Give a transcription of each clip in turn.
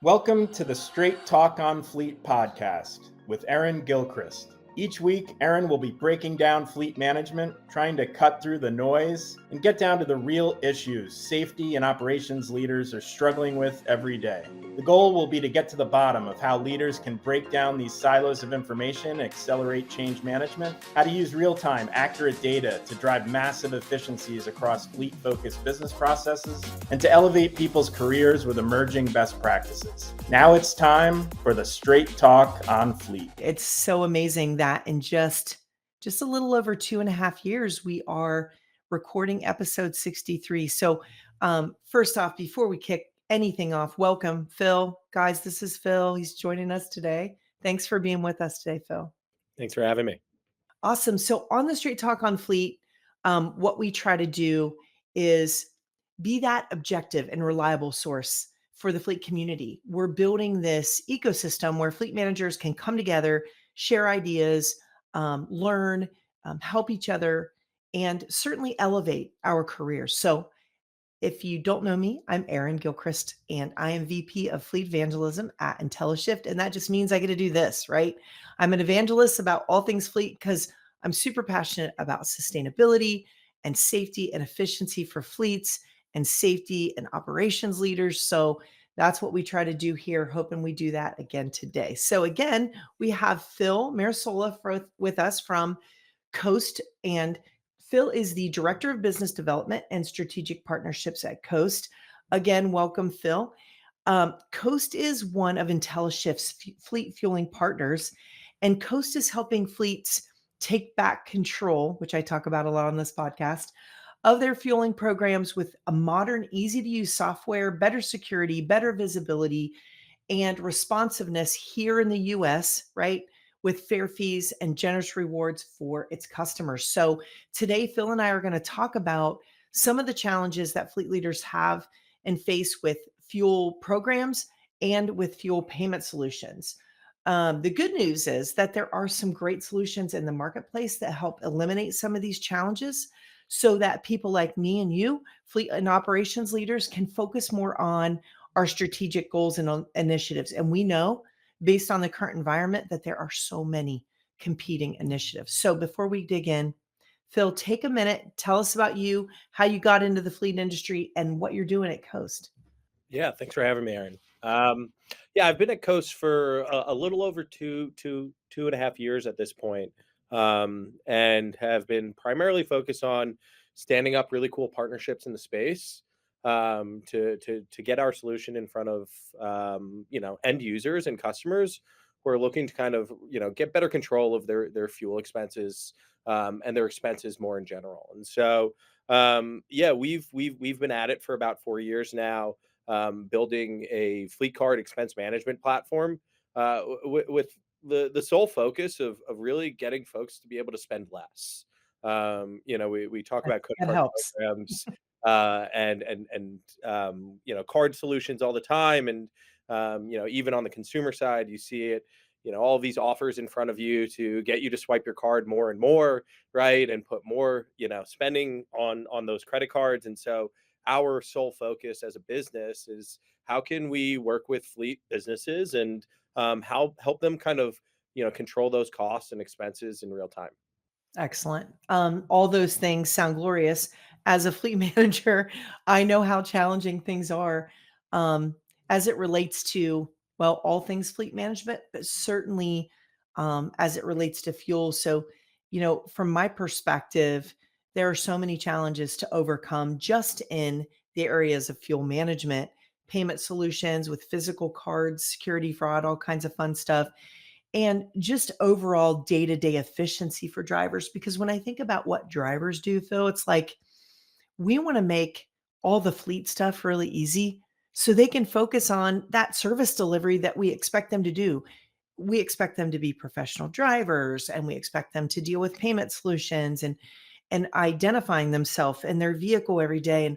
Welcome to the Straight Talk on Fleet podcast with Erin Gilchrist. Each week, Erin will be breaking down fleet management, trying to cut through the noise and get down to the real issues safety and operations leaders are struggling with every day. The goal will be to get to the bottom of how leaders can break down these silos of information and accelerate change management, how to use real-time, accurate data to drive massive efficiencies across fleet-focused business processes, and to elevate people's careers with emerging best practices. Now it's time for the Straight Talk on Fleet. It's so amazing that in just a little over 2.5 years, we are recording episode 63. So first off, before we kick anything off, welcome, Phil. Guys, this is Phil. He's joining us today. Thanks for being with us today, Phil. Thanks for having me. Awesome. So on the Straight Talk on Fleet, what we try to do is be that objective and reliable source for the fleet community. We're building this ecosystem where fleet managers can come together, share ideas, learn, help each other, and certainly elevate our careers. So if you don't know me, I'm Erin Gilchrist, and I am VP of Fleet Evangelism at IntelliShift. And that just means I get to do this, right? I'm an evangelist about all things fleet because I'm super passionate about sustainability and safety and efficiency for fleets and safety and operations leaders. So that's what we try to do here, hoping we do that again today. So again, we have Phil Mirisola with us from Coast, and Phil is the Director of Business Development and Strategic Partnerships at Coast. Again, welcome, Phil. Coast is one of IntelliShift's fleet fueling partners, and Coast is helping fleets take back control, which I talk about a lot on this podcast, of their fueling programs with a modern, easy-to-use software, better security, better visibility, and responsiveness here in the US, right? With fair fees and generous rewards for its customers. So today, Phil and I are going to talk about some of the challenges that fleet leaders have and face with fuel programs and with fuel payment solutions. The good news is that there are some great solutions in the marketplace that help eliminate some of these challenges so that people like me and you, fleet and operations leaders, can focus more on our strategic goals and initiatives. And we know, based on the current environment, that there are so many competing initiatives. So before we dig in, Phil, take a minute, tell us about you, how you got into the fleet industry, and what you're doing at Coast. Yeah, thanks for having me, Erin. I've been at Coast for a little over two and a half years at this point, and have been primarily focused on standing up really cool partnerships in the space to get our solution in front of end users and customers who are looking to kind of get better control of their fuel expenses and their expenses more in general. And so we've been at it for about 4 years now. Building a fleet card expense management platform with the sole focus of really getting folks to be able to spend less. We talk about credit That card helps. programs card solutions all the time, and even on the consumer side, you see it. All of these offers in front of you to get you to swipe your card more and more, right, and put more spending on those credit cards. And so our sole focus as a business is how can we work with fleet businesses and how help them kind of control those costs and expenses in real time. Excellent. All those things sound glorious. As a fleet manager, I know how challenging things are as it relates to, well, all things fleet management, but certainly as it relates to fuel. So, from my perspective, there are so many challenges to overcome just in the areas of fuel management, payment solutions with physical cards, security fraud, all kinds of fun stuff, and just overall day-to-day efficiency for drivers. Because when I think about what drivers do, Phil, it's like we want to make all the fleet stuff really easy so they can focus on that service delivery that we expect them to do. We expect them to be professional drivers, and we expect them to deal with payment solutions and identifying themselves and their vehicle every day and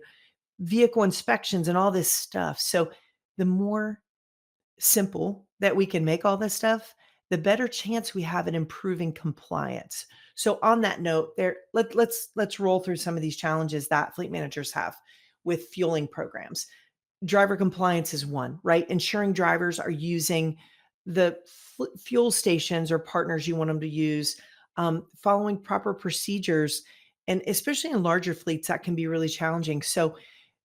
vehicle inspections and all this stuff. So the more simple that we can make all this stuff, the better chance we have at improving compliance. So on that note, let's roll through some of these challenges that fleet managers have with fueling programs. driver compliance is one, right? Ensuring drivers are using the fuel stations or partners you want them to use, following proper procedures. And especially in larger fleets, that can be really challenging. So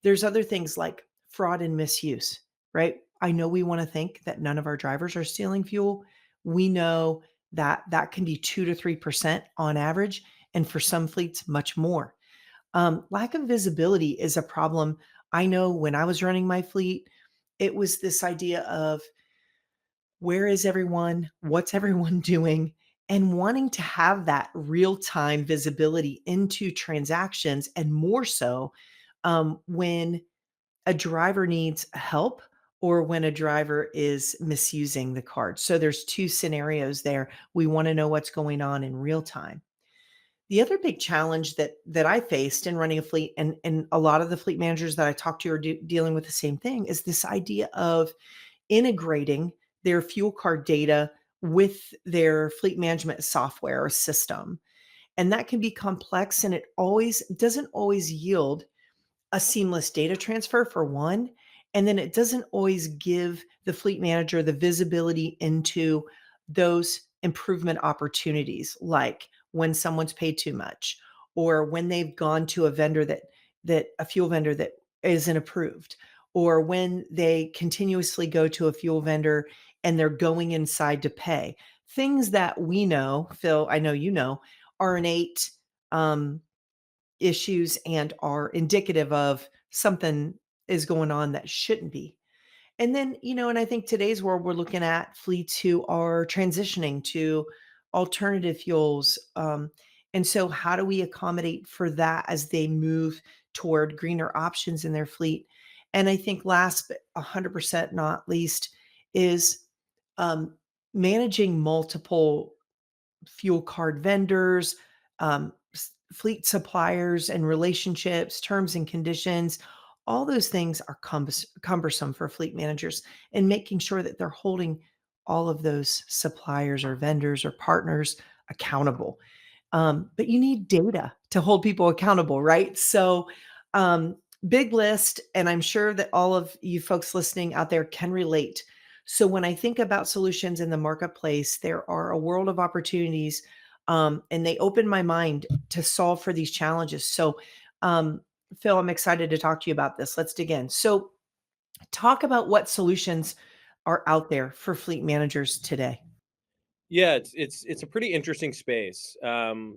there's other things like fraud and misuse, right? I know we want to think that none of our drivers are stealing fuel. We know that that can be 2 to 3% on average, and for some fleets, much more. Lack of visibility is a problem. I know when I was running my fleet, it was this idea of where is everyone? What's everyone doing? And wanting to have that real time visibility into transactions, and more so when a driver needs help or when a driver is misusing the card. So there's two scenarios there. We want to know what's going on in real time. The other big challenge that I faced in running a fleet, and a lot of the fleet managers that I talk to are dealing with the same thing, is this idea of integrating their fuel card data with their fleet management software or system. And that can be complex, and it always doesn't always yield a seamless data transfer, for one. And then it doesn't always give the fleet manager the visibility into those improvement opportunities, like when someone's paid too much, or when they've gone to a vendor that a fuel vendor that isn't approved, or when they continuously go to a fuel vendor and they're going inside to pay. Things that we know, Phil, I know you know, are innate um, issues and are indicative of something is going on that shouldn't be. And then, and I think today's world, we're looking at fleets who are transitioning to alternative fuels. And so, how do we accommodate for that as they move toward greener options in their fleet? And I think last but 100% not least is um, managing multiple fuel card vendors, fleet suppliers and relationships, terms and conditions. All those things are cumbersome for fleet managers, and making sure that they're holding all of those suppliers or vendors or partners accountable. But you need data to hold people accountable, right? So, um, big list. And I'm sure that all of you folks listening out there can relate. So, when I think about solutions in the marketplace, there are a world of opportunities, and they open my mind to solve for these challenges. So, um, Phil, I'm excited to talk to you about this. Let's dig in. So, talk about what solutions are out there for fleet managers today. Yeah, it's a pretty interesting space. When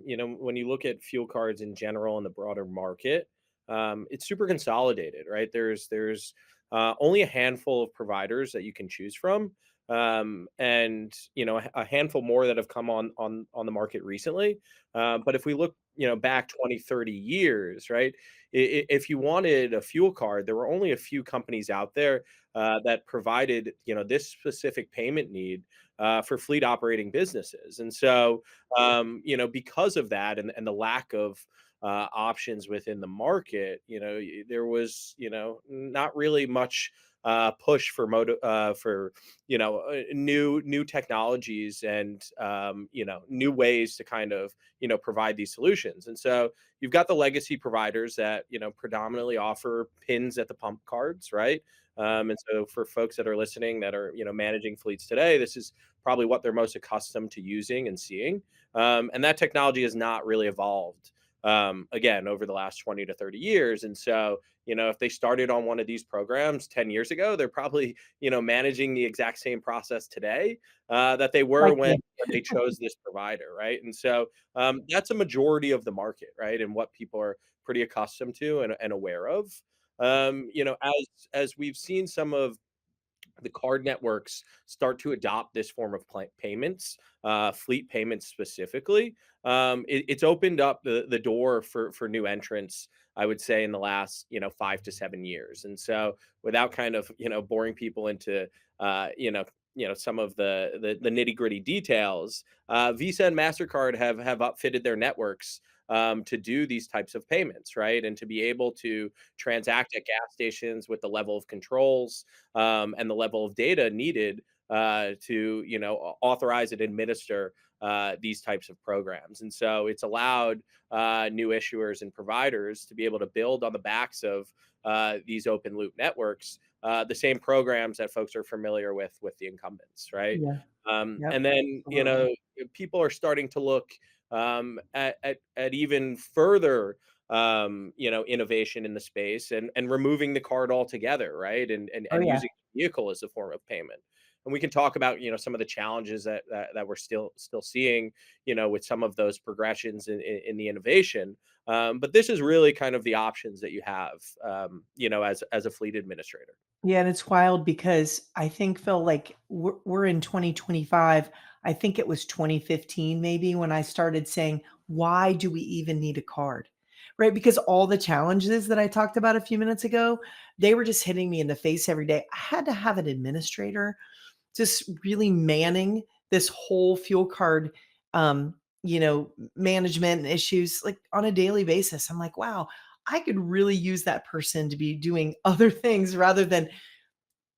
you look at fuel cards in general in the broader market, it's super consolidated, right? There's only a handful of providers that you can choose from, and a handful more that have come on the market recently. But if we look, back 20, 30 years, right? If you wanted a fuel card, there were only a few companies out there that provided, this specific payment need for fleet operating businesses. And so, because of that and the lack of options within the market, there was, not really much push for new technologies and new ways to kind of provide these solutions. And so you've got the legacy providers that predominantly offer pins at the pump cards, right? And so for folks that are listening that are managing fleets today, this is probably what they're most accustomed to using and seeing. And that technology has not really evolved again over the last 20 to 30 years. And so, if they started on one of these programs 10 years ago, they're probably, managing the exact same process today that they were Likely. when they chose this provider. Right. And so that's a majority of the market. Right. And what people are pretty accustomed to and aware of. As we've seen some of the card networks start to adopt this form of payments, fleet payments specifically, it's opened up the door for new entrants. I would say in the last 5 to 7 years, and so without kind of boring people into some of the nitty gritty details, Visa and Mastercard have upfitted their networks to do these types of payments, right, and to be able to transact at gas stations with the level of controls and the level of data needed to authorize and administer these types of programs. And so it's allowed new issuers and providers to be able to build on the backs of these open loop networks the same programs that folks are familiar with the incumbents, right? Yeah. Yep. And then, Absolutely. people are starting to look at even further, innovation in the space, and removing the card altogether, right? Oh And yeah. using the vehicle as a form of payment. And we can talk about, some of the challenges that we're still seeing, with some of those progressions in the innovation. But this is really kind of the options that you have, as a fleet administrator. Yeah, and it's wild because I think, Phil, like we're in 2025. I think it was 2015 maybe when I started saying, why do we even need a card? Right? Because all the challenges that I talked about a few minutes ago, they were just hitting me in the face every day. I had to have an administrator just really manning this whole fuel card management and issues like on a daily basis. I'm like, wow, I could really use that person to be doing other things rather than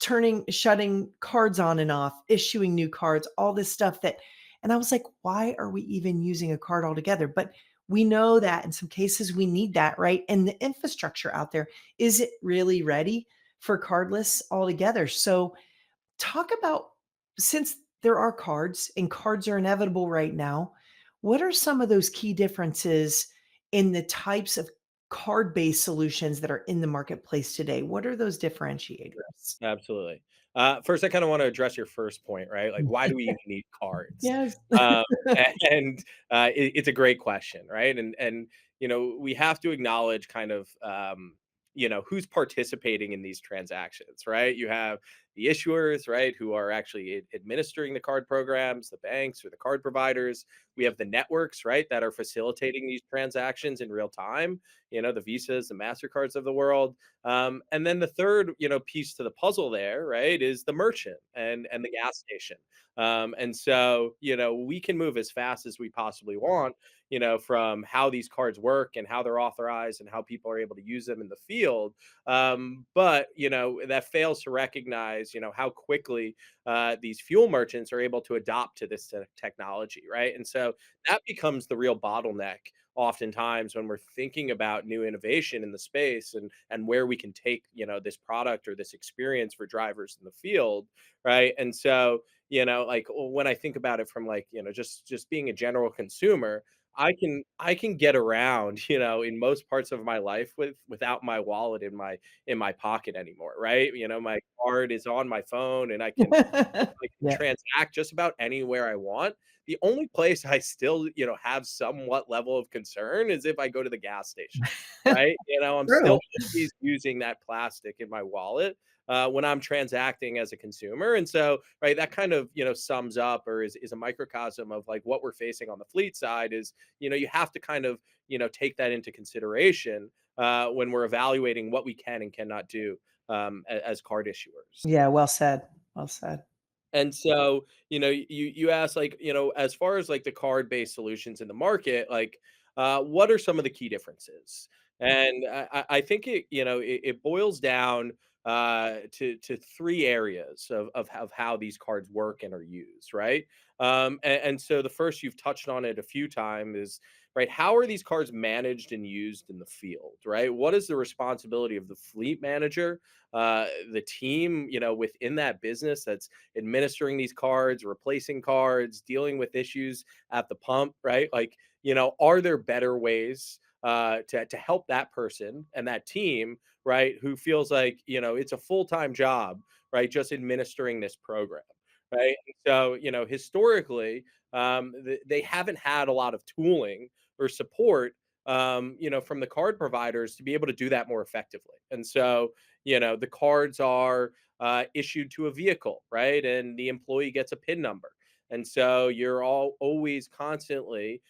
shutting cards on and off, issuing new cards, all this stuff that and I was like, why are we even using a card altogether? But we know that in some cases we need that, right? And the infrastructure out there, is it really ready for cardless altogether? So talk about, since there are cards and cards are inevitable right now, what are some of those key differences in the types of card-based solutions that are in the marketplace today? What are those differentiators? Absolutely. First, I kind of want to address your first point, right? Like, why do we even need cards? Yes. Um, and it's a great question, right? And we have to acknowledge kind of who's participating in these transactions, right? You have the issuers, right, who are actually administering the card programs, the banks or the card providers. We have the networks, right, that are facilitating these transactions in real time. The Visas, the Mastercards of the world. And then the third, piece to the puzzle there, right, is the merchant and the gas station. And so, we can move as fast as we possibly want, from how these cards work and how they're authorized and how people are able to use them in the field. But that fails to recognize, how quickly these fuel merchants are able to adopt to this technology, right? And so that becomes the real bottleneck oftentimes when we're thinking about new innovation in the space, and where we can take this product or this experience for drivers in the field, right? And so like, when I think about it from, like, just being a general consumer, I can get around in most parts of my life without my wallet in my pocket anymore, right? My card is on my phone, and I can Yeah. transact just about anywhere I want. The only place I still, have somewhat level of concern is if I go to the gas station, right? I'm still True. always using that plastic in my wallet when I'm transacting as a consumer. And so, right, that kind of, sums up, or is a microcosm of like what we're facing on the fleet side is, you have to kind of, take that into consideration when we're evaluating what we can and cannot do as card issuers. Yeah, well said. Well said. And so, you ask, like, as far as like the card-based solutions in the market, like, what are some of the key differences? And I think it boils down to three areas of how these cards work and are used, right? And so the first, you've touched on it a few times, is right. How are these cards managed and used in the field, right? What is the responsibility of the fleet manager, the team, within that business that's administering these cards, replacing cards, dealing with issues at the pump, right? Like, are there better ways to help that person and that team, right? Who feels like, it's a full-time job, right? Just administering this program, right? And so, historically, they haven't had a lot of tooling or support, from the card providers to be able to do that more effectively. And so, the cards are issued to a vehicle, right? And the employee gets a PIN number. And so you're all always constantly,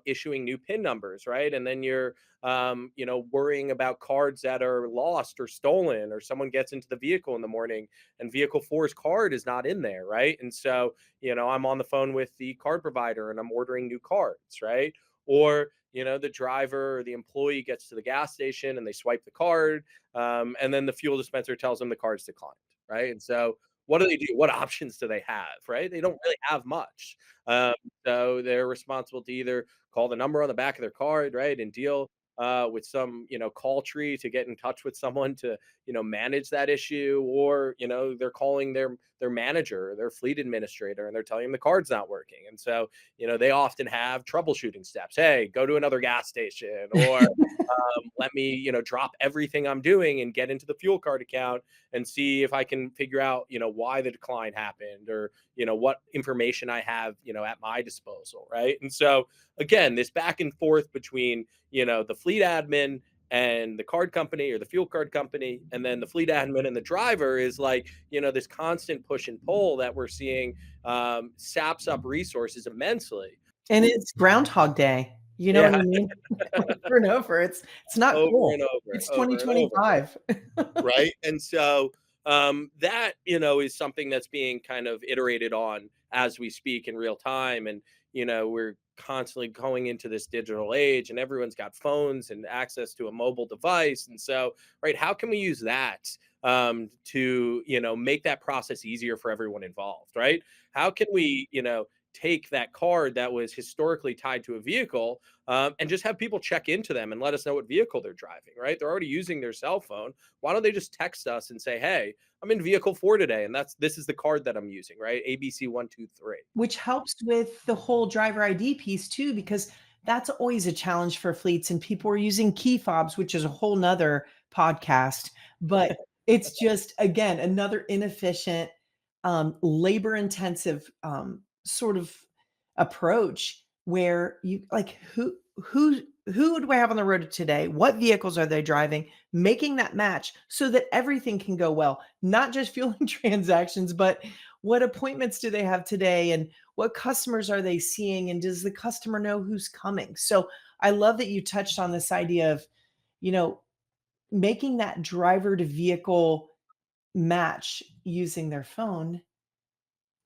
issuing new PIN numbers, right? And then you're, worrying about cards that are lost or stolen, or someone gets into the vehicle in the morning and vehicle four's card is not in there, right? And so, I'm on the phone with the card provider and I'm ordering new cards, right? Or, the driver or the employee gets to the gas station and they swipe the card, and then the fuel dispenser tells them the card's declined, right? And so, what do they do? What options do they have, right? They don't really have much. Um, so they're responsible to either call the number on the back of their card, right, and deal with some, call tree to get in touch with someone to, manage that issue, or, they're calling their manager or their fleet administrator and they're telling them the card's not working. And so, they often have troubleshooting steps. Hey, go to another gas station, or let me, drop everything I'm doing and get into the fuel card account and see if I can figure out, why the decline happened, or, what information I have, at my disposal. Right. And so, again, this back and forth between, the fleet admin and the card company, or the fuel card company, and then the fleet admin and the driver, is like, this constant push and pull that we're seeing, saps up resources immensely. And it's Groundhog Day. You know what I Yeah. mean? Over and over. It's not Over cool. and over, It's over and over. 2025. Right. And so, that, is something that's being kind of iterated on as we speak in real time. And, we're constantly going into this digital age, and everyone's got phones and access to a mobile device. And so, right, how can we use that, to, make that process easier for everyone involved? Right. How can we, take that card that was historically tied to a vehicle, and just have people check into them and let us know what vehicle they're driving? Right. They're already using their cell phone. Why don't they just text us and say, hey, I'm in vehicle 4 today, and this is the card that I'm using, right? ABC 123. Which helps with the whole driver ID piece too, because that's always a challenge for fleets, and people are using key fobs, which is a whole nother podcast. But it's just, again, another inefficient, labor intensive, sort of approach where you like who do I have on the road today? What vehicles are they driving? Making that match so that everything can go well, not just fueling transactions, but what appointments do they have today, and what customers are they seeing, and does the customer know who's coming? So I love that you touched on this idea of, you know, making that driver to vehicle match using their phone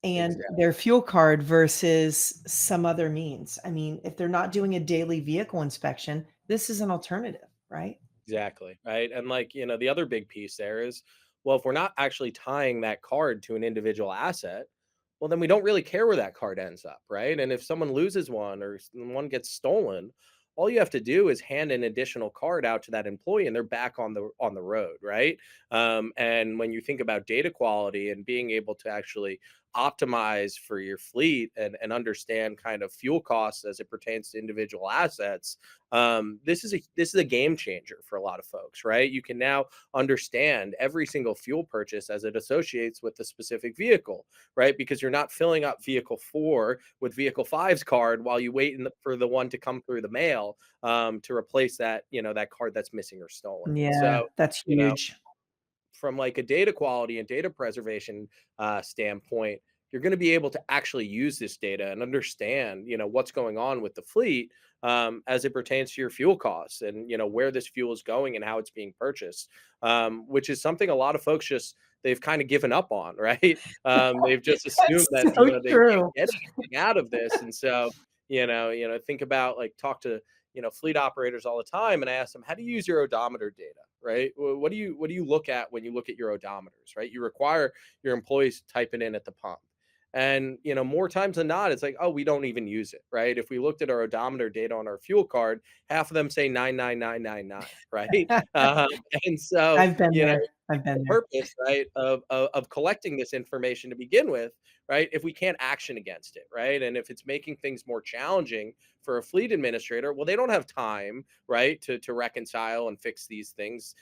and Exactly. their fuel card versus some other means. I mean, if they're not doing a daily vehicle inspection, this is an alternative, right? Exactly. Right. And like, the other big piece there is, well, if we're not actually tying that card to an individual asset, well, then we don't really care where that card ends up. Right. And if someone loses one, or one gets stolen, all you have to do is hand an additional card out to that employee, and they're back on the road. Right. And when you think about data quality and being able to actually optimize for your fleet, and understand kind of fuel costs as it pertains to individual assets, this is a game changer for a lot of folks. Right. You can now understand every single fuel purchase as it associates with the specific vehicle. Right. Because you're not filling up vehicle 4 with vehicle 5's card while you wait for the one to come through the mail, to replace that, that card that's missing or stolen. And Yeah, so, that's you know huge. from like a data quality and data preservation, standpoint, you're going to be able to actually use this data and understand, what's going on with the fleet, as it pertains to your fuel costs, and, where this fuel is going and how it's being purchased, which is something a lot of folks just, they've kind of given up on. Right. They've just assumed That's that, so they can't true. get anything out of this. And so, think about, like, talk to, fleet operators all the time, and I ask them, how do you use your odometer data? Right. What do you look at when you look at your odometers? Right. You require your employees to type it in at the pump. And, more times than not, it's like, oh, we don't even use it. Right. If we looked at our odometer data on our fuel card, half of them say 99999. Right. Um, and so, I've been there. I've the been there. purpose, right, of collecting this information to begin with, right? If we can't action against it, right, and if it's making things more challenging for a fleet administrator, well, they don't have time, right, to reconcile and fix these things,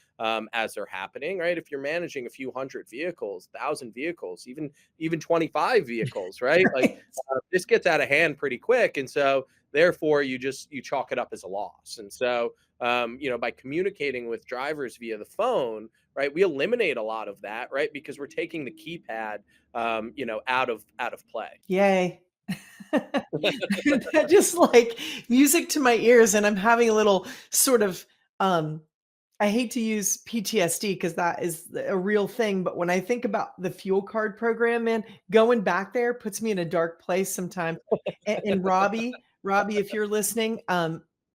as they're happening. Right. If you're managing a few hundred vehicles, 1,000 vehicles, even 25 vehicles, right, like, Right. this gets out of hand pretty quick. And so, therefore, you chalk it up as a loss. And so, by communicating with drivers via the phone, right, we eliminate a lot of that. Right. Because we're taking the keypad, out of play. Yay. That just like music to my ears, and I'm having a little sort of, um I hate to use PTSD because that is a real thing, but when I think about the fuel card program, man, going back there puts me in a dark place sometimes. And Robbie, if you're listening,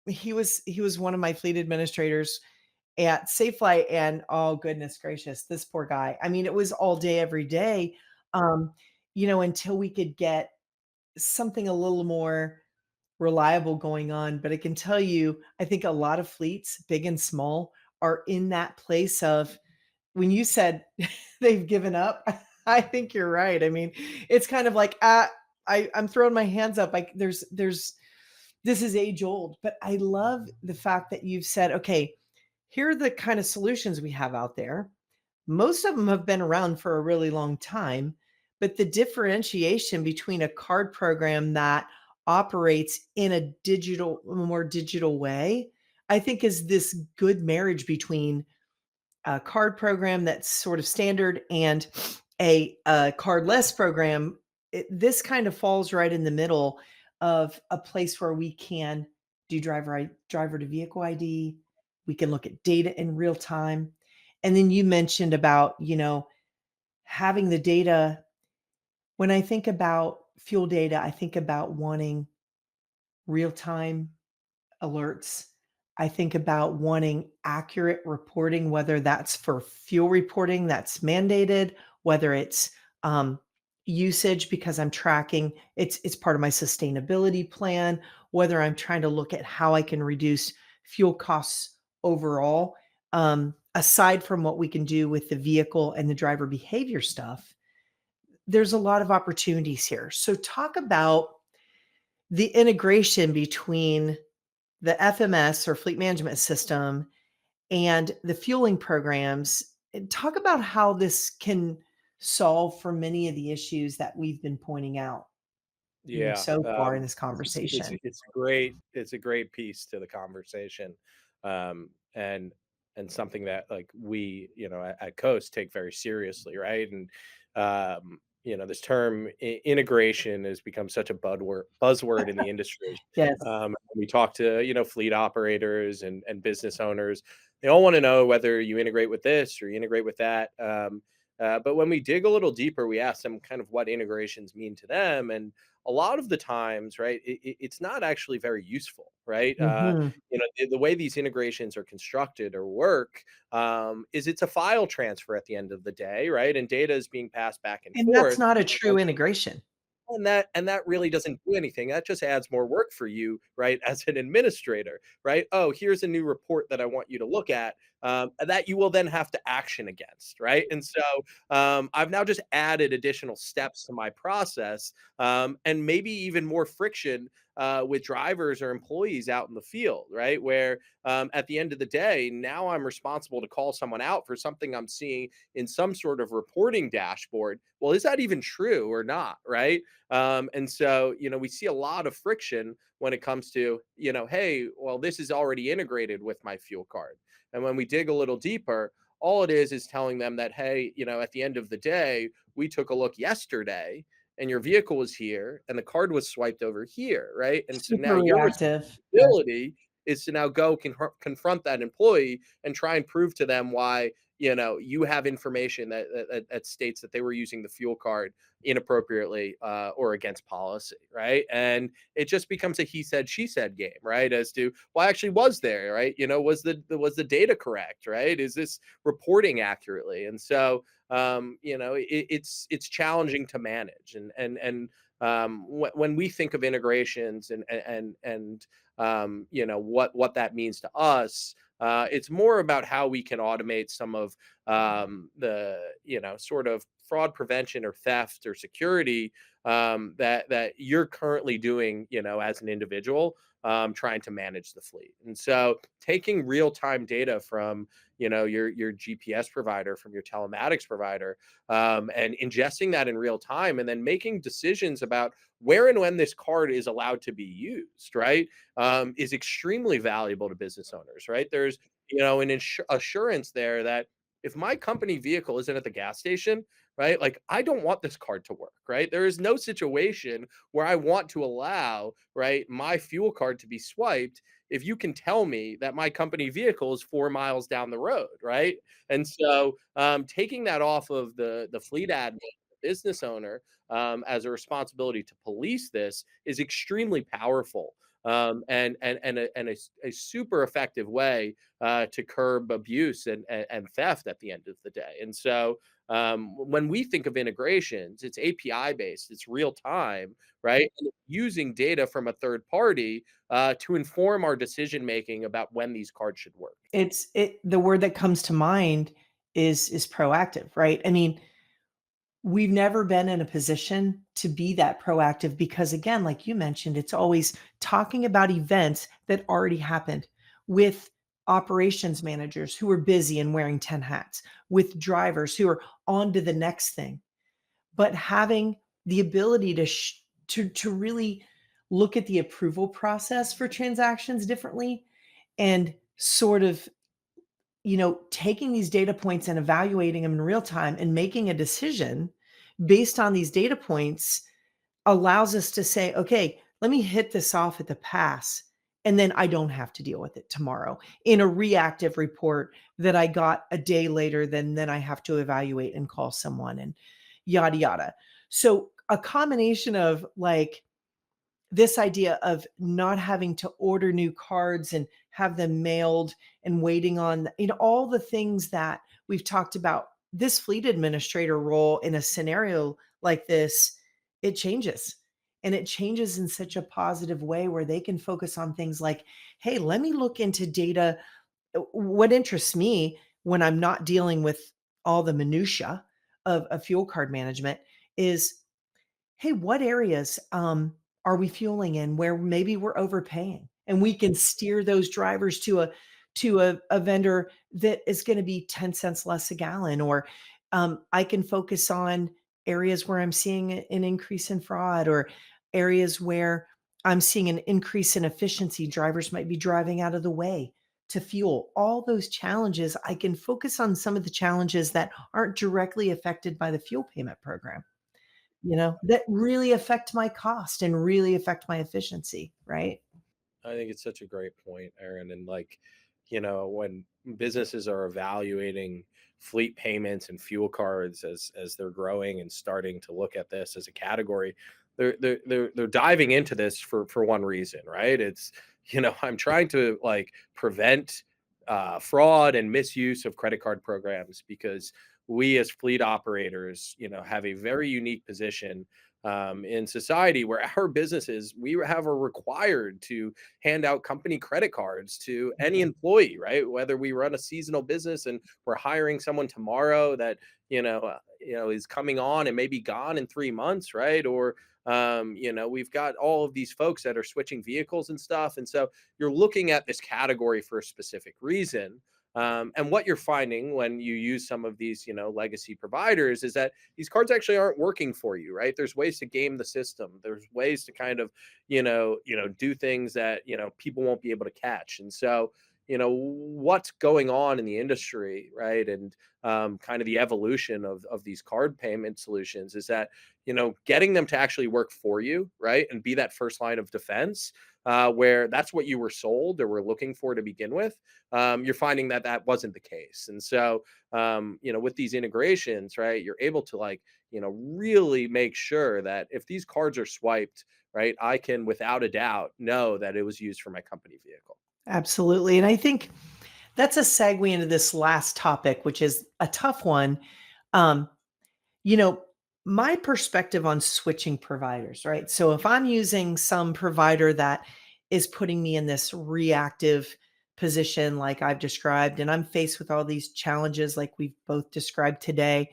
he was one of my fleet administrators at Safelight, and oh goodness gracious, this poor guy. I mean, it was all day, every day, um, until we could get something a little more reliable going on. But I can tell you, I think a lot of fleets, big and small, are in that place of when you said they've given up, I think you're right. I mean, it's kind of like, I'm throwing my hands up. Like this is age old, but I love the fact that you've said, okay, here are the kind of solutions we have out there. Most of them have been around for a really long time, but the differentiation between a card program that operates in a more digital way, I think is this good marriage between a card program that's sort of standard and a cardless program. This kind of falls right in the middle of a place where we can do driver to vehicle ID. We can look at data in real time. And then you mentioned about, having the data. When I think about fuel data, I think about wanting real time alerts. I think about wanting accurate reporting, whether that's for fuel reporting that's mandated, whether it's usage because I'm tracking it's part of my sustainability plan, whether I'm trying to look at how I can reduce fuel costs overall. Aside from what we can do with the vehicle and the driver behavior stuff, there's a lot of opportunities here. So talk about the integration between the FMS or fleet management system and the fueling programs. And talk about how this can solve for many of the issues that we've been pointing out, Yeah, so far in this conversation. it's a great piece to the conversation, and something that like we at Coast take very seriously, right? And this term integration has become such a buzzword in the industry. Yes. We talk to fleet operators and business owners. They all want to know whether you integrate with this or you integrate with that. But when we dig a little deeper, we ask them kind of what integrations mean to them, and a lot of the times, right, it's not actually very useful, right? Mhm. The way these integrations are constructed or work is it's a file transfer at the end of the day, right? And data is being passed back and And that's forth. not a true integration. And that really doesn't do anything. That just adds more work for you, right, as an administrator, right? Oh, here's a new report that I want you to look at, that you will then have to action against, right? And so I've now just added additional steps to my process, and maybe even more friction with drivers or employees out in the field, right? Where at the end of the day, now I'm responsible to call someone out for something I'm seeing in some sort of reporting dashboard. Well, is that even true or not, right? And so, we see a lot of friction when it comes to, hey, well, this is already integrated with my fuel card. And when we dig a little deeper, all it is telling them that, hey, at the end of the day, we took a look yesterday and your vehicle was here and the card was swiped over here, right? And so now Super your reactive. Yeah. responsibility is to now go confront that employee and try and prove to them why you have information that states that they were using the fuel card inappropriately, or against policy, right? And it just becomes a he said she said game, right? As to, well, actually, was there, right? Was the data correct, right? Is this reporting accurately? And so it's challenging to manage, and when we think of integrations and what that means to us, it's more about how we can automate some of the sort of fraud prevention or theft or security, that you're currently doing as an individual, trying to manage the fleet. And so taking real time data from your GPS provider, from your telematics provider, and ingesting that in real time, and then making decisions about where and when this card is allowed to be used, right, is extremely valuable to business owners, right? There's an assurance there that if my company vehicle isn't at the gas station, right, like I don't want this card to work, right? There is no situation where I want to allow, right, my fuel card to be swiped if you can tell me that my company vehicle is 4 miles down the road, right? And so taking that off of the fleet admin, the business owner, as a responsibility to police this is extremely powerful, and a super effective way to curb abuse and theft at the end of the day. And so When we think of integrations, it's API based, it's real time, right? And it's using data from a third party to inform our decision making about when these cards should work. The word that comes to mind is proactive, right? I mean, we've never been in a position to be that proactive because, again, like you mentioned, it's always talking about events that already happened with operations managers who are busy and wearing 10 hats, with drivers who are on to the next thing. But having the ability to really look at the approval process for transactions differently and sort of, taking these data points and evaluating them in real time and making a decision based on these data points allows us to say, okay, let me hit this off at the pass. And then I don't have to deal with it tomorrow in a reactive report that I got a day later. Then I have to evaluate and call someone and yada, yada. So a combination of like this idea of not having to order new cards and have them mailed and waiting on, all the things that we've talked about, this fleet administrator role in a scenario like this, it changes, and it changes in such a positive way where they can focus on things like, hey, let me look into data. What interests me when I'm not dealing with all the minutia of fuel card management is, hey, what areas are we fueling in where maybe we're overpaying? And we can steer those drivers to a vendor that is going to be 10 cents less a gallon. Or I can focus on areas where I'm seeing an increase in fraud, or areas where I'm seeing an increase in efficiency. Drivers might be driving out of the way to fuel. All those challenges, I can focus on some of the challenges that aren't directly affected by the fuel payment program, that really affect my cost and really affect my efficiency, right? I think it's such a great point, Aaron. And like, when businesses are evaluating fleet payments and fuel cards as they're growing and starting to look at this as a category, they're diving into this for one reason, right? It's, I'm trying to like prevent fraud and misuse of credit card programs because we as fleet operators, have a very unique position in society where our businesses we have are required to hand out company credit cards to any employee, right? Whether we run a seasonal business and we're hiring someone tomorrow that is coming on and maybe gone in 3 months, right? Or we've got all of these folks that are switching vehicles and stuff, and so you're looking at this category for a specific reason. And what you're finding when you use some of these, legacy providers is that these cards actually aren't working for you, right? There's ways to game the system. There's ways to kind of, do things that, people won't be able to catch. And so, what's going on in the industry, right? And kind of the evolution of these card payment solutions is that, getting them to actually work for you, right? And be that first line of defense, where that's what you were sold or were looking for to begin with. You're finding that that wasn't the case. And so, with these integrations, right, you're able to like, really make sure that if these cards are swiped, right, I can without a doubt know that it was used for my company vehicle. Absolutely. And I think that's a segue into this last topic, which is a tough one. Um, you know, my perspective on switching providers, right? So if I'm using some provider that is putting me in this reactive position, like I've described, and I'm faced with all these challenges, like we've both described today,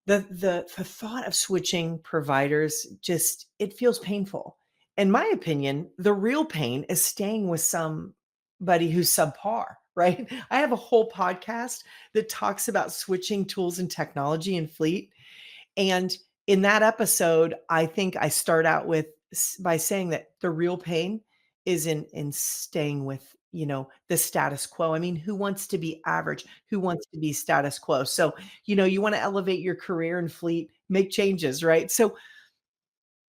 the thought of switching providers just it feels painful. In my opinion, the real pain is staying with somebody who's subpar, right? I have a whole podcast that talks about switching tools and technology in fleet, and in that episode, I think I start out with by saying that the real pain is in staying with, the status quo. I mean, who wants to be average? Who wants to be status quo? So, you want to elevate your career in fleet, make changes, right? So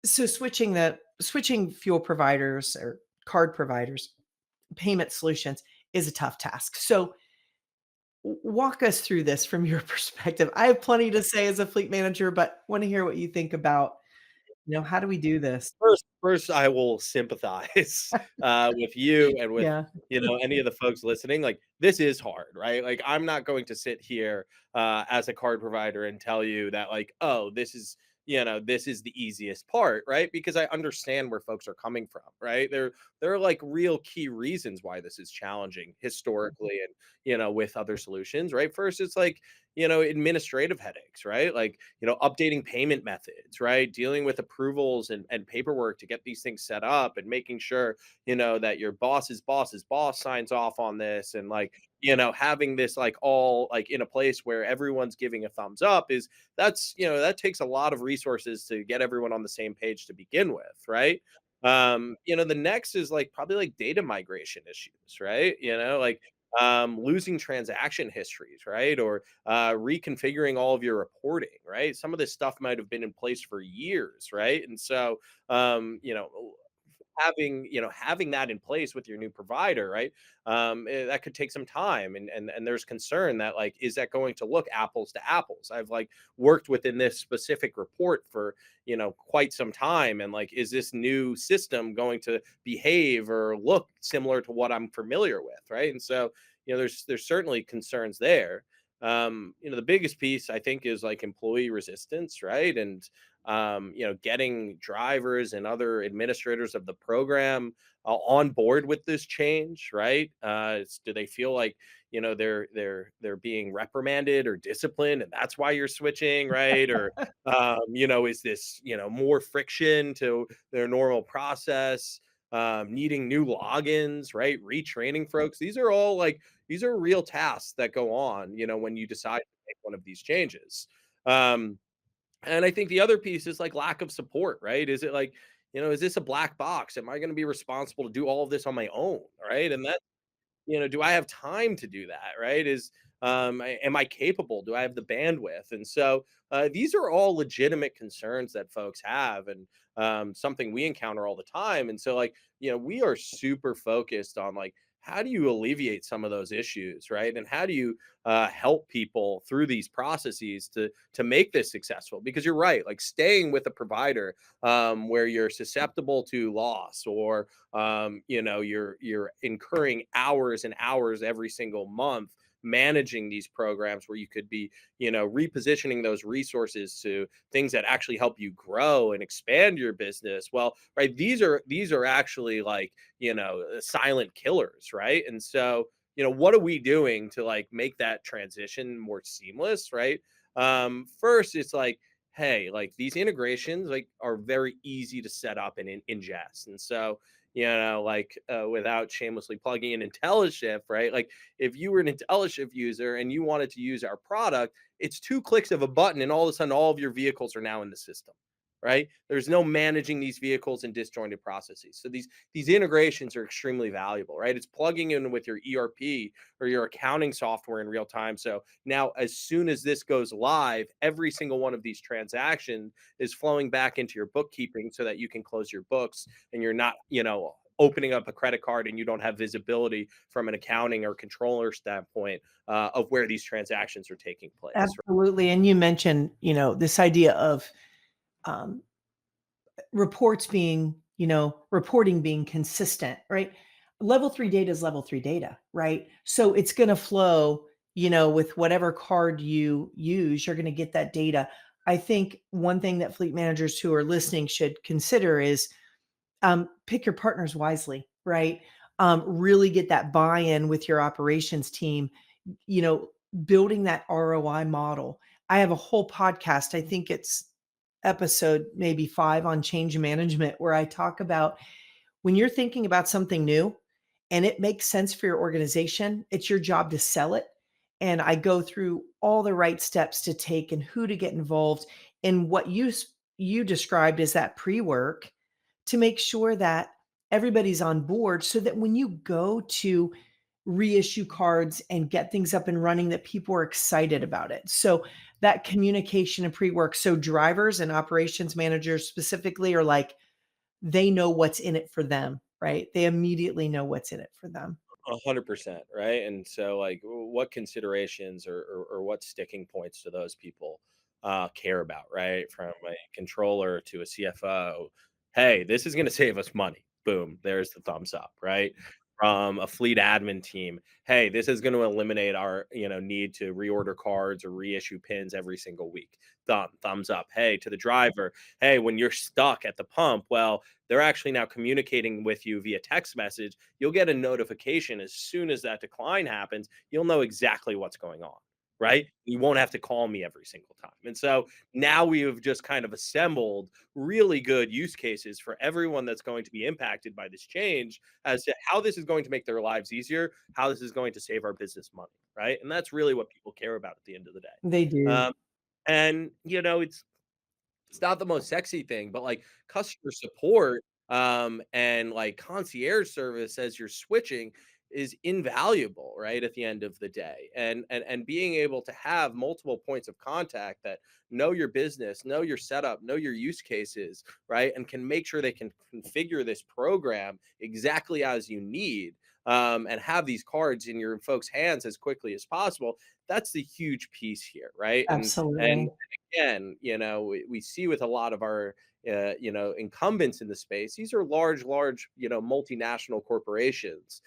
switching fuel providers or card providers, payment solutions is a tough task. So walk us through this from your perspective. I have plenty to say as a fleet manager, but want to hear what you think about. How do we do this? First, I will sympathize with you and with Yeah. any of the folks listening. Like this is hard, right? Like I'm not going to sit here as a card provider and tell you that like, oh, this is the easiest part, right? Because I understand where folks are coming from, right? There are like real key reasons why this is challenging historically and with other solutions, right? First, it's like administrative headaches, right? Like updating payment methods, right? Dealing with approvals and paperwork to get these things set up and making sure that your boss's boss signs off on this, and like having this like all like in a place where everyone's giving a thumbs up is that takes a lot of resources to get everyone on the same page to begin with, right? The next is like probably like data migration issues, right? Like losing transaction histories, right? Or reconfiguring all of your reporting, right? Some of this stuff might have been in place for years, right? And so, having that in place with your new provider, right? That could take some time, and there's concern that like, is that going to look apples to apples? I've like worked within this specific report for quite some time, and like, is this new system going to behave or look similar to what I'm familiar with, right? And so there's certainly concerns there. The biggest piece I think is like employee resistance, right? And getting drivers and other administrators of the program on board with this change, right? Do they feel like they're being reprimanded or disciplined, and that's why you're switching, right? Or is this more friction to their normal process? Needing new logins, right? Retraining folks. These are real tasks that go on, when you decide to make one of these changes. Um, and I think the other piece is like lack of support, right? Is it like, is this a black box? Am I going to be responsible to do all of this on my own? Right. And that do I have time to do that? Right? Am I capable? Do I have the bandwidth? And so these are all legitimate concerns that folks have, and something we encounter all the time. And so, like, we are super focused on like, how do you alleviate some of those issues, right? And how do you help people through these processes to make this successful? Because you're right, like staying with a provider where you're susceptible to loss, or you're incurring hours and hours every single month managing these programs where you could be repositioning those resources to things that actually help you grow and expand your business. Well, right, these are actually like silent killers, right? And so what are we doing to like make that transition more seamless, right? First, it's like, hey, like these integrations like are very easy to set up and ingest. And so like without shamelessly plugging in IntelliShift, right? Like if you were an IntelliShift user and you wanted to use our product, it's 2 clicks of a button, and all of a sudden all of your vehicles are now in the system, right? There's no managing these vehicles in disjointed processes. So these integrations are extremely valuable, right? It's plugging in with your ERP or your accounting software in real time. So now as soon as this goes live, every single one of these transactions is flowing back into your bookkeeping so that you can close your books, and you're not, opening up a credit card and you don't have visibility from an accounting or controller standpoint of where these transactions are taking place. Absolutely. And you mentioned, this idea of um, reporting being consistent, right? Level 3 data is level 3 data, right? So it's going to flow, with whatever card you use, you're going to get that data. I think one thing that fleet managers who are listening should consider is pick your partners wisely, right? Really get that buy-in with your operations team, you know, building that ROI model. I have a whole podcast, I think it's episode maybe 5 on change management, where I talk about when you're thinking about something new and it makes sense for your organization, it's your job to sell it. And I go through all the right steps to take and who to get involved. And what you described is that pre-work to make sure that everybody's on board, so that when you go to reissue cards and get things up and running, that people are excited about it. So that communication and pre-work. So drivers and operations managers specifically are like, they know what's in it for them, right? They immediately know what's in it for them. 100%, right? And so, like, what considerations or what sticking points to those people care about, right? From a controller to a CFO. Hey, this is going to save us money. Boom, there's the thumbs up, right? From a fleet admin team, hey, this is going to eliminate our, need to reorder cards or reissue pins every single week. Thumbs up. Hey, to the driver, hey, when you're stuck at the pump, well, they're actually now communicating with you via text message. You'll get a notification as soon as that decline happens. You'll know exactly what's going on, right? You won't have to call me every single time. And so now we have just kind of assembled really good use cases for everyone that's going to be impacted by this change as to how this is going to make their lives easier, how this is going to save our business money, right? And that's really what people care about at the end of the day. They do. And it's not the most sexy thing, but like customer support and like concierge service as you're switching is invaluable, right? At the end of the day. And being able to have multiple points of contact that know your business, know your setup, know your use cases, right? And can make sure they can configure this program exactly as you need. And have these cards in your folks' hands as quickly as possible. That's the huge piece here, right? And Absolutely. again, we see with a lot of our, incumbents in the space, these are large, multinational corporations.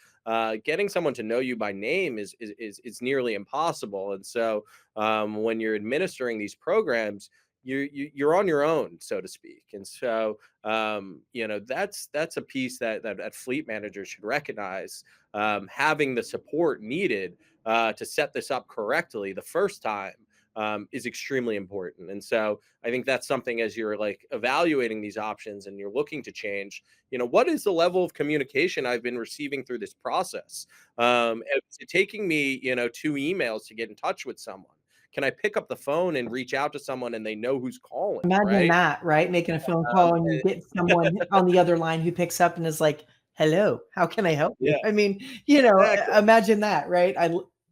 Getting someone to know you by name is nearly impossible. And so, when you're administering these programs, you're on your own, so to speak. And so, that's a piece that fleet managers should recognize. Having the support needed to set this up correctly the first time is extremely important. And so I think that's something as you're like evaluating these options and you're looking to change, what is the level of communication I've been receiving through this process? Is it taking me, 2 emails to get in touch with someone? Can I pick up the phone and reach out to someone and they know who's calling, Imagine right? that, right? Making a phone Um, call and you get someone on the other line who picks up and is like, "Hello, how can I help you?" yeah, I mean, exactly. imagine that, right?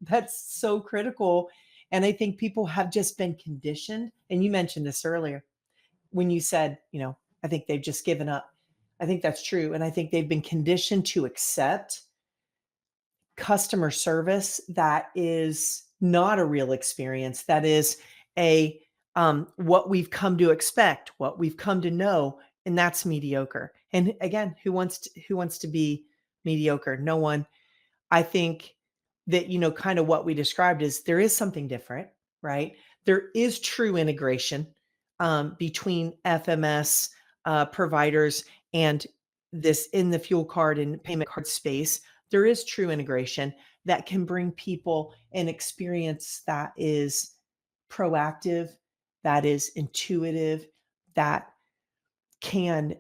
That's so critical, and I think people have just been conditioned, and you mentioned this earlier when you said, "I think they've just given up." I think that's true, and I think they've been conditioned to accept customer service that is not a real experience, that is a what we've come to expect, what we've come to know, and that's mediocre. And again, who wants to be mediocre? No one. I think that kind of what we described is there is something different, right? There is true integration between FMS providers and this in the fuel card and payment card space. There is true integration that can bring people an experience that is proactive, that is intuitive, that can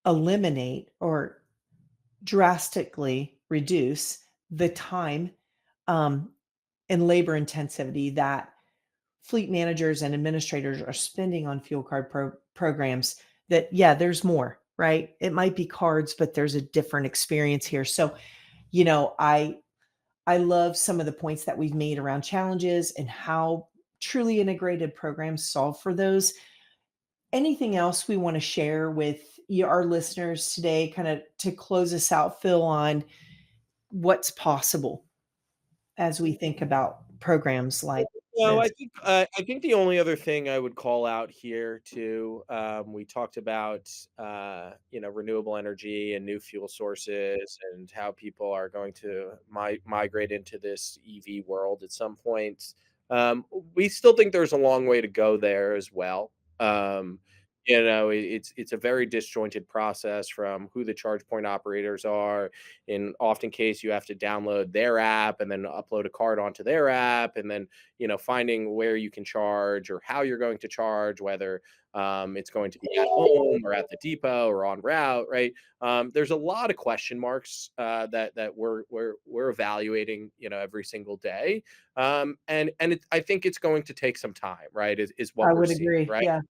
eliminate or drastically reduce the time um, and labor intensity that fleet managers and administrators are spending on fuel card programs. That, yeah, there's more, right? It might be cards, but there's a different experience here. So, I love some of the points that we've made around challenges and how truly integrated programs solve for those. Anything else we want to share with our listeners today, kind of to close us out, Phil, on what's possible as we think about programs like No, this? I think the only other thing I would call out here too, we talked about renewable energy and new fuel sources and how people are going to migrate into this EV world at some point. Um, we still think there's a long way to go there as well. Um, it's a very disjointed process from who the charge point operators are. In often case, you have to download their app and then upload a card onto their app, and then finding where you can charge or how you're going to charge, whether it's going to be at home or at the depot or on route, right? There's a lot of question marks that we're evaluating, every single day, and I think it's going to take some time, right? Is I what we're would seeing, agree. right? Yeah.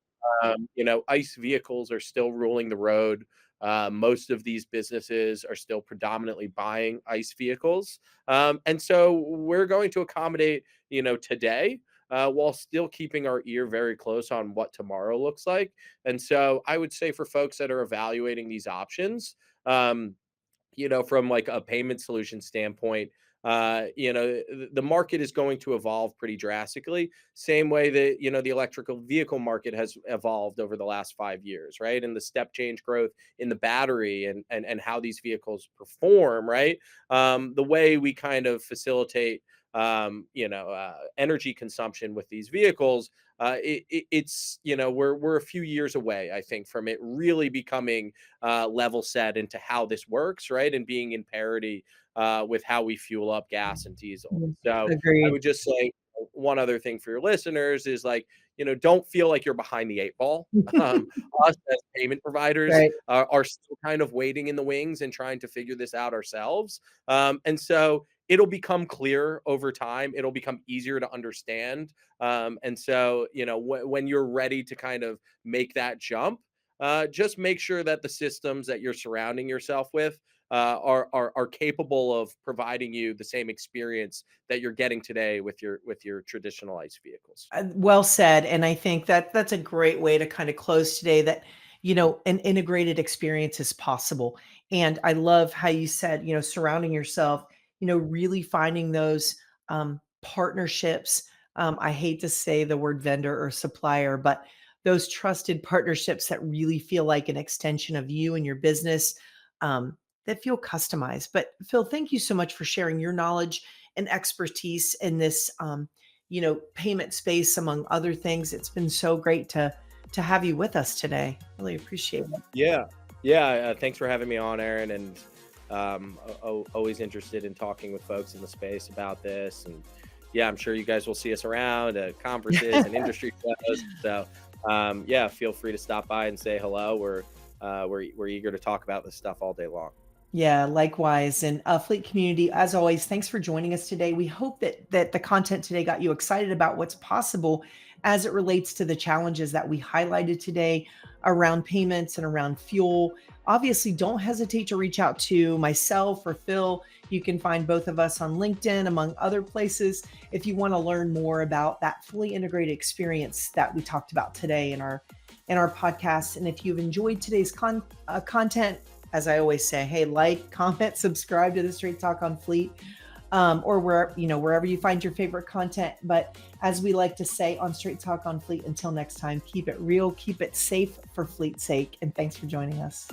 ICE vehicles are still ruling the road. Most of these businesses are still predominantly buying ICE vehicles. And so we're going to accommodate, today, while still keeping our ear very close on what tomorrow looks like. And so I would say for folks that are evaluating these options, from like a payment solution standpoint, the market is going to evolve pretty drastically, same way that, the electrical vehicle market has evolved over the last 5 years, right? And the step change growth in the battery and how these vehicles perform, right? The way we kind of facilitate energy consumption with these vehicles, it's we're a few years away, I think, from it really becoming level set into how this works, right, and being in parity with how we fuel up gas and diesel. So I Agreed. would just say one other thing for your listeners is, like, don't feel like you're behind the eight ball. Um, Us as payment providers Right. are still kind of waiting in the wings and trying to figure this out ourselves. And so it'll become clear over time. It'll become easier to understand. And so, when you're ready to kind of make that jump, just make sure that the systems that you're surrounding yourself with are capable of providing you the same experience that you're getting today with your traditional ICE vehicles. Well said. And I think that that's a great way to kind of close today, that, an integrated experience is possible. And I love how you said, surrounding yourself, really finding those partnerships. I hate to say the word vendor or supplier, but those trusted partnerships that really feel like an extension of you and your business, that feel customized. But Phil, thank you so much for sharing your knowledge and expertise in this payment space, among other things. It's been so great to have you with us today. Really appreciate it. Yeah, yeah. Thanks for having me on, Erin, and always interested in talking with folks in the space about this. And yeah, I'm sure you guys will see us around at conferences and industry shows. So yeah, feel free to stop by and say hello. We're eager to talk about this stuff all day long. Yeah, likewise. And Fleet community, as always, thanks for joining us today. We hope that the content today got you excited about what's possible as it relates to the challenges that we highlighted today around payments and around fuel. Obviously, don't hesitate to reach out to myself or Phil. You can find both of us on LinkedIn, among other places, if you want to learn more about that fully integrated experience that we talked about today in our podcast. And if you've enjoyed today's content, as I always say, hey, like, comment, subscribe to the Straight Talk on Fleet, or wherever you find your favorite content. But as we like to say on Straight Talk on Fleet, until next time, keep it real, keep it safe for fleet's sake, and thanks for joining us.